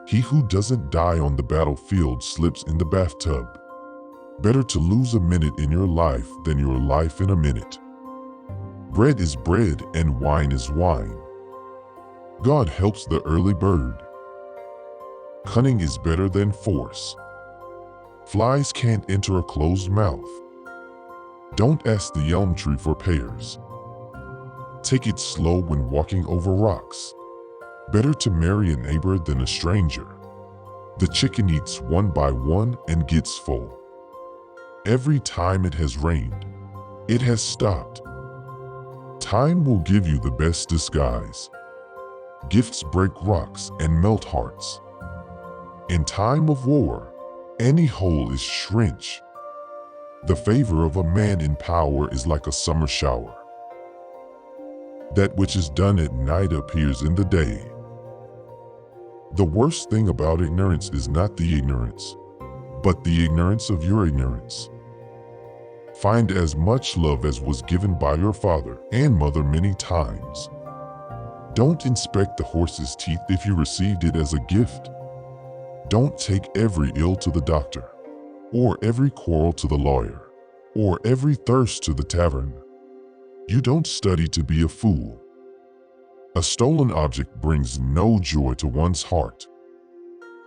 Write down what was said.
He who doesn't die on the battlefield slips in the bathtub. Better to lose a minute in your life than your life in a minute. Bread is bread and wine is wine. God helps the early bird. Cunning is better than force. Flies can't enter a closed mouth. Don't ask the elm tree for pears. Take it slow when walking over rocks. Better to marry a neighbor than a stranger. The chicken eats one by one and gets full. Every time it has rained, it has stopped. Time will give you the best disguise. Gifts break rocks and melt hearts. In time of war, any hole is shrinked. The favor of a man in power is like a summer shower. That which is done at night appears in the day. The worst thing about ignorance is not the ignorance, but the ignorance of your ignorance. Find as much love as was given by your father and mother many times. Don't inspect the horse's teeth if you received it as a gift. Don't take every ill to the doctor, or every quarrel to the lawyer, or every thirst to the tavern. You don't study to be a fool. A stolen object brings no joy to one's heart.